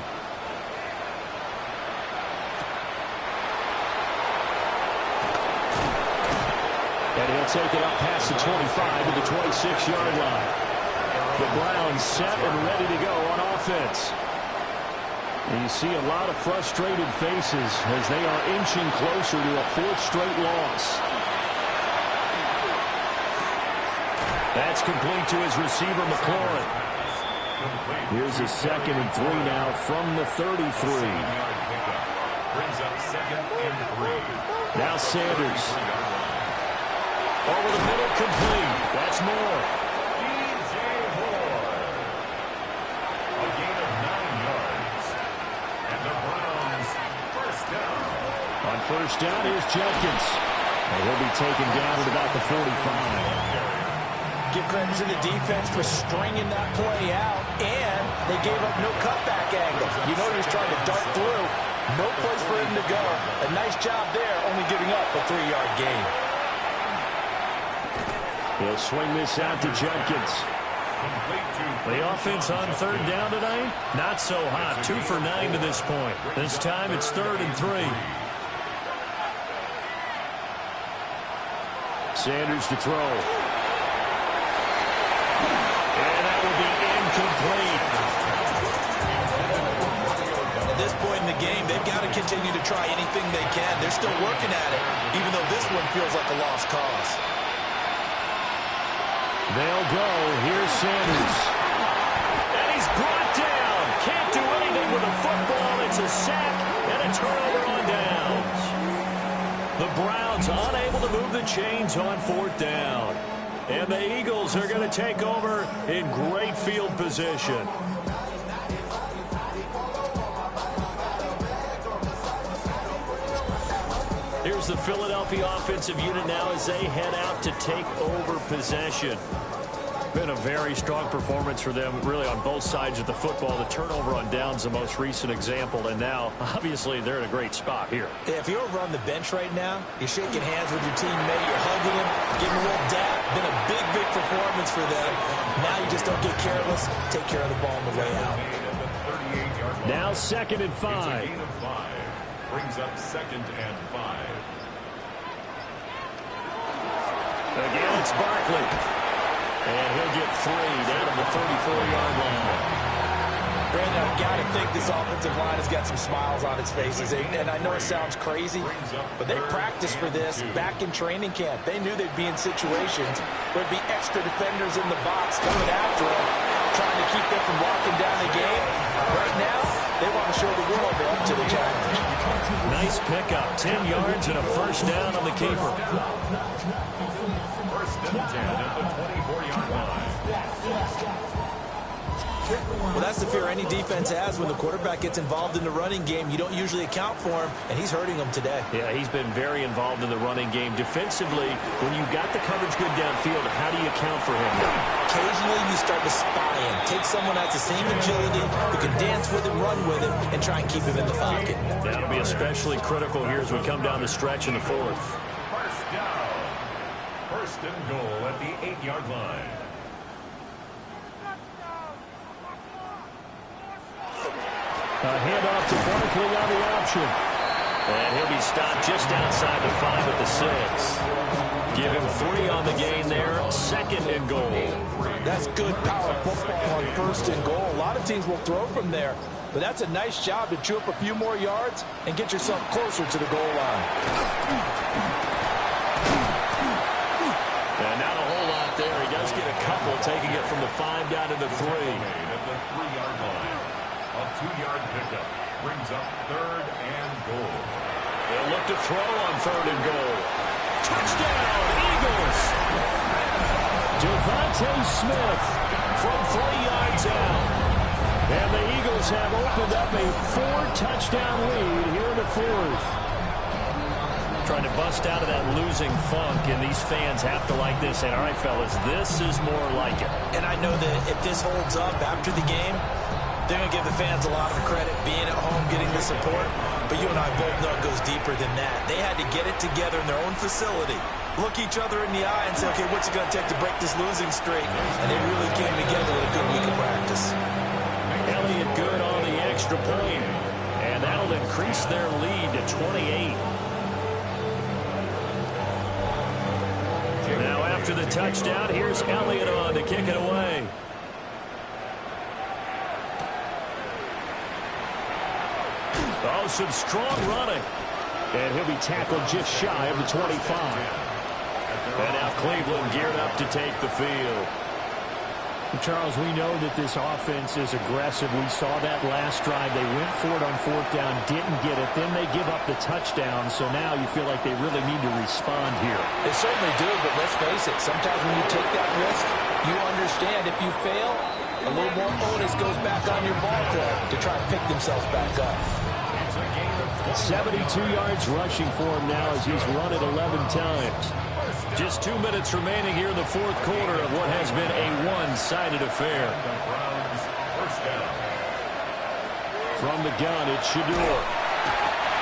Speaker 2: And he'll take it up past the 25 to the 26-yard line. The Browns set and ready to go on offense. And you see a lot of frustrated faces as they are inching closer to a 4th straight loss.
Speaker 5: That's complete to his receiver, McLaurin.
Speaker 2: Here's a 2nd and 3 now from the 33.
Speaker 1: Brings up 2nd and 3.
Speaker 2: Now Sanders.
Speaker 5: Over the middle, complete. That's Moore.
Speaker 1: DJ Moore. A gain of 9 yards. And the Browns first down.
Speaker 2: On first down, here's Jenkins. And he'll be taken down at about the 45.
Speaker 3: Give credit to the defense for stringing that play out, and they gave up no cutback angle. You know he was trying to dart through. No place for him to go. A nice job there, only giving up a 3-yard gain.
Speaker 2: He'll swing this out to Jenkins.
Speaker 5: The offense on third down tonight, not so hot. 2 for 9 to this point. This time it's 3rd and 3.
Speaker 2: Sanders to throw.
Speaker 5: And that will be incomplete.
Speaker 4: At this point in the game, they've got to continue to try anything they can. They're still working at it, even though this one feels like a lost cause.
Speaker 2: They'll go. Here's Sanders.
Speaker 5: And he's brought down. Can't do anything with the football. It's a sack and a turnover on downs. The Browns unable to move the chains on 4th down. And the Eagles are going to take over in great field position. Here's the Philadelphia offensive unit now as they head out to take over possession. Been a very strong performance for them, really, on both sides of the football. The turnover on downs, the most recent example, and now, obviously, they're in a great spot here.
Speaker 4: If you're over on the bench right now, you're shaking hands with your teammate, you're hugging him, giving him a little dap. Been a big, big performance for them. Now you just don't get careless. Take care of the ball on the way out.
Speaker 2: Now 2nd and 5.
Speaker 1: It's a gain of 5. Brings up 2nd and 5.
Speaker 5: Again, it's Barkley. And he'll get 3 down to the 34-yard line.
Speaker 4: Brandon, I've got to think this offensive line has got some smiles on its faces. And I know it sounds crazy, but they practiced for this back in training camp. They knew they'd be in situations where there'd be extra defenders in the box coming after them, trying to keep them from locking down the game. Right now, they want to show the world they're up to the challenge.
Speaker 5: Nice pickup. 10 yards and a 1st down on the keeper.
Speaker 1: 1st and 10 at the 24-yard line.
Speaker 4: Well, that's the fear any defense has when the quarterback gets involved in the running game. You don't usually account for him, and he's hurting them today.
Speaker 5: Yeah, he's been very involved in the running game. Defensively, when you got the coverage good downfield, how do you account for him?
Speaker 4: Occasionally, you start to spy him. Take someone that has the same agility, who can dance with him, run with him, and try and keep him in the pocket.
Speaker 5: That'll be especially critical here as we come down the stretch in the 4th.
Speaker 1: 1st down. 1st and goal at the 8-yard line.
Speaker 2: A handoff to Barkley on the option.
Speaker 5: And he'll be stopped just outside the 5 at the 6. Give him 3 on the gain there. 2nd and goal.
Speaker 4: That's good power football on 1st and goal. A lot of teams will throw from there, but that's a nice job to chew up a few more yards and get yourself closer to the goal line.
Speaker 5: And not a whole lot there. He does get a couple, taking it from the 5 down to the 3.
Speaker 1: At the 3-yard line. A 2-yard pickup brings up 3rd and goal.
Speaker 5: They'll look to throw on 3rd and goal. Touchdown, Eagles!
Speaker 2: Devontae Smith
Speaker 5: From 3 yards out.
Speaker 2: And the Eagles have opened up a 4-touchdown lead here in the 4th.
Speaker 5: Trying to bust out of that losing funk, and these fans have to like this. And all right, fellas, this is more like it.
Speaker 4: And I know that if this holds up after the game, they're going to give the fans a lot of credit being at home, getting the support. But you and I both know it goes deeper than that. They had to get it together in their own facility, look each other in the eye and say, okay, what's it going to take to break this losing streak? And they really came together with a good week of practice.
Speaker 5: Elliott good on the extra point. And that'll increase their lead to 28. Now after the touchdown, here's Elliott on to kick it away. Oh, some strong running.
Speaker 2: And he'll be tackled just shy of the 25.
Speaker 5: And now Cleveland geared up to take the field.
Speaker 2: Charles, we know that this offense is aggressive. We saw that last drive. They went for it on 4th down, didn't get it. Then they give up the touchdown. So now you feel like they really need to respond here.
Speaker 4: They certainly do, but let's face it. Sometimes when you take that risk, you understand if you fail, a little more onus goes back on your ball club to try and pick themselves back up.
Speaker 2: 72 yards rushing for him now as he's run it 11 times.
Speaker 5: Just 2 minutes remaining here in the 4th quarter of what has been a one-sided affair.
Speaker 2: From the gun, it's Shedeur.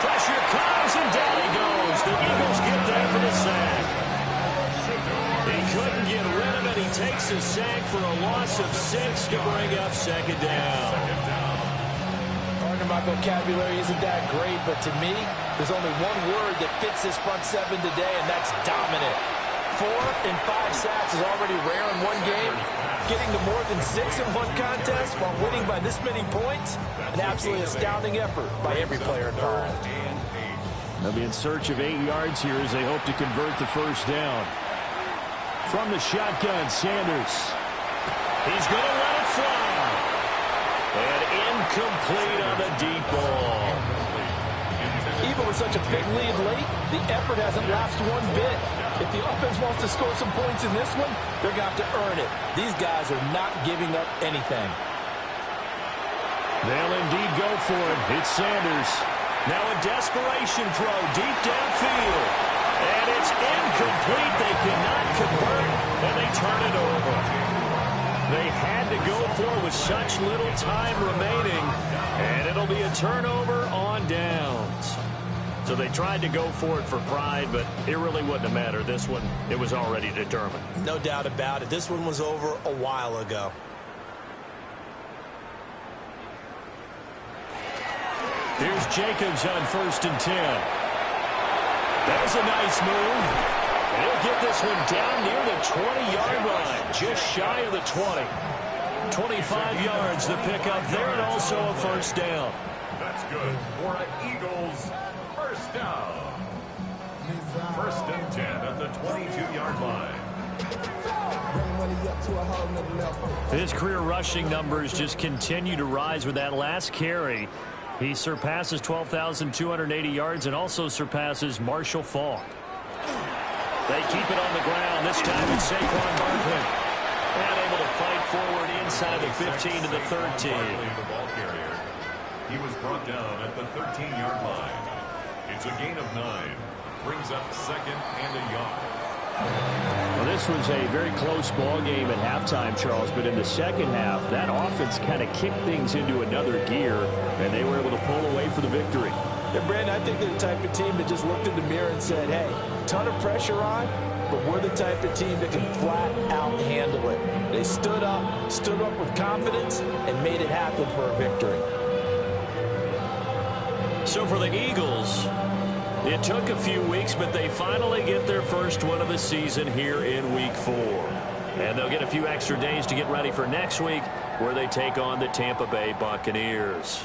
Speaker 5: Pressure comes, and down he goes. The Eagles get there for the sack. He couldn't get rid of it. He takes a sack for a loss of 6 to bring up 2nd down.
Speaker 4: My vocabulary isn't that great, but to me, there's only one word that fits this front 7 today, and that's dominant. 4 and 5 sacks is already rare in one game.
Speaker 3: getting to more than 6 in one contest while winning by this many points. An absolutely astounding effort by every player involved.
Speaker 2: They'll be in search of 8 yards here as they hope to convert the first down. From the shotgun, Sanders. He's going to let it fly. And incomplete on the deep ball.
Speaker 3: Even with such a big lead late, the effort hasn't lapsed one bit. If the offense wants to score some points in this one, they're going to have to earn it. These guys are not giving up anything.
Speaker 2: They'll indeed go for it. It's Sanders.
Speaker 5: Now a desperation throw deep downfield. And it's incomplete. They cannot convert, and they turn it over. They had to go for it with such little time remaining, and it'll be a turnover on downs. So they tried to go for it for pride, but it really wouldn't have mattered. This one, it was already determined.
Speaker 3: No doubt about it. This one was over a while ago.
Speaker 2: Here's Jacobs on 1st and 10.
Speaker 5: That was a nice move. And he'll get this one down near the 20-yard line, just shy of the 20. 25 yards the pickup there, and also a first down.
Speaker 1: That's good for an Eagles first down. 1st and 10 at the 22-yard line.
Speaker 2: His career rushing numbers just continue to rise with that last carry. He surpasses 12,280 yards and also surpasses Marshall Faulk.
Speaker 5: They keep it on the ground. This time it's Saquon Barkley. And able to fight forward inside the 15 to the 13.
Speaker 1: The ball carrier. He was brought down at the 13-yard line. It's a gain of 9. Brings up 2nd and a yard.
Speaker 2: Well, this was a very close ball game at halftime, Charles, but in the second half, that offense kind of kicked things into another gear, and they were able to pull away for the victory.
Speaker 3: And Brandon, I think they're the type of team that just looked in the mirror and said, hey, ton of pressure on, but we're the type of team that can flat out handle it. They stood up with confidence, and made it happen for a victory.
Speaker 5: So for the Eagles, it took a few weeks, but they finally get their first win of the season here in Week 4. And they'll get a few extra days to get ready for next week, where they take on the Tampa Bay Buccaneers.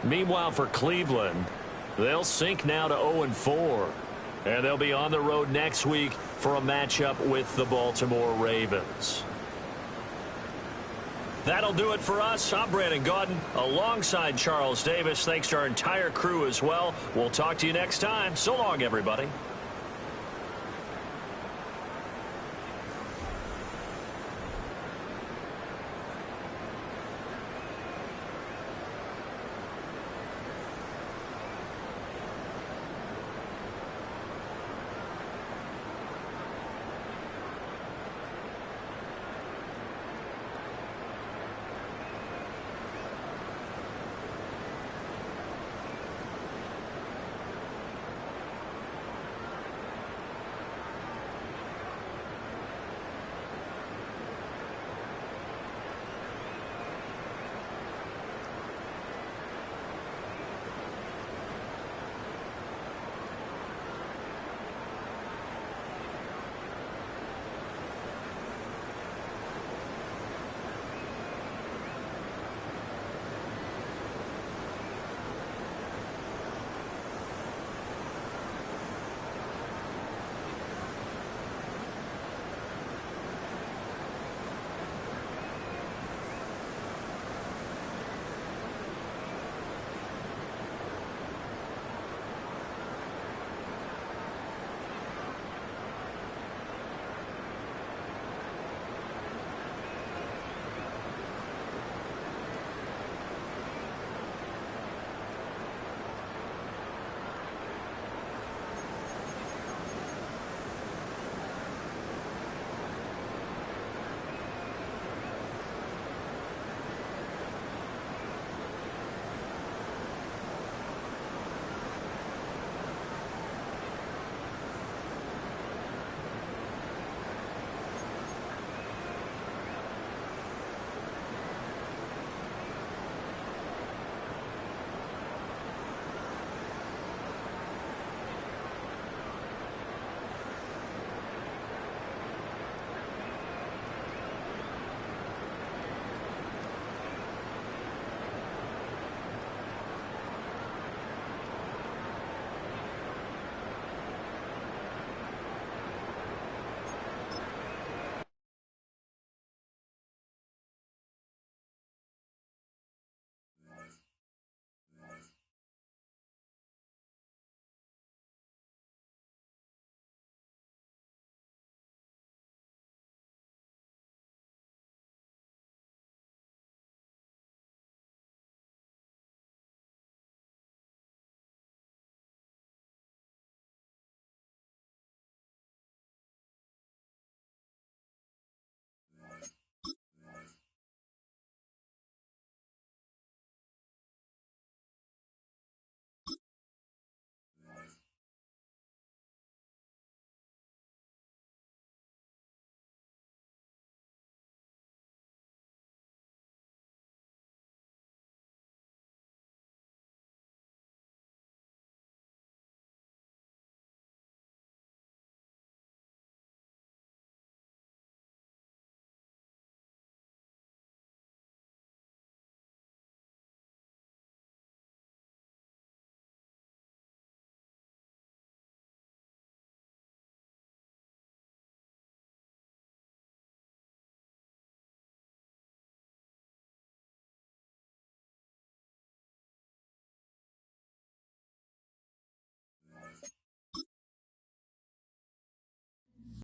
Speaker 5: Meanwhile, for Cleveland, they'll sink now to 0-4. And they'll be on the road next week for a matchup with the Baltimore Ravens. That'll do it for us. I'm Brandon Gaudin alongside Charles Davis. Thanks to our entire crew as well. We'll talk to you next time. So long, everybody.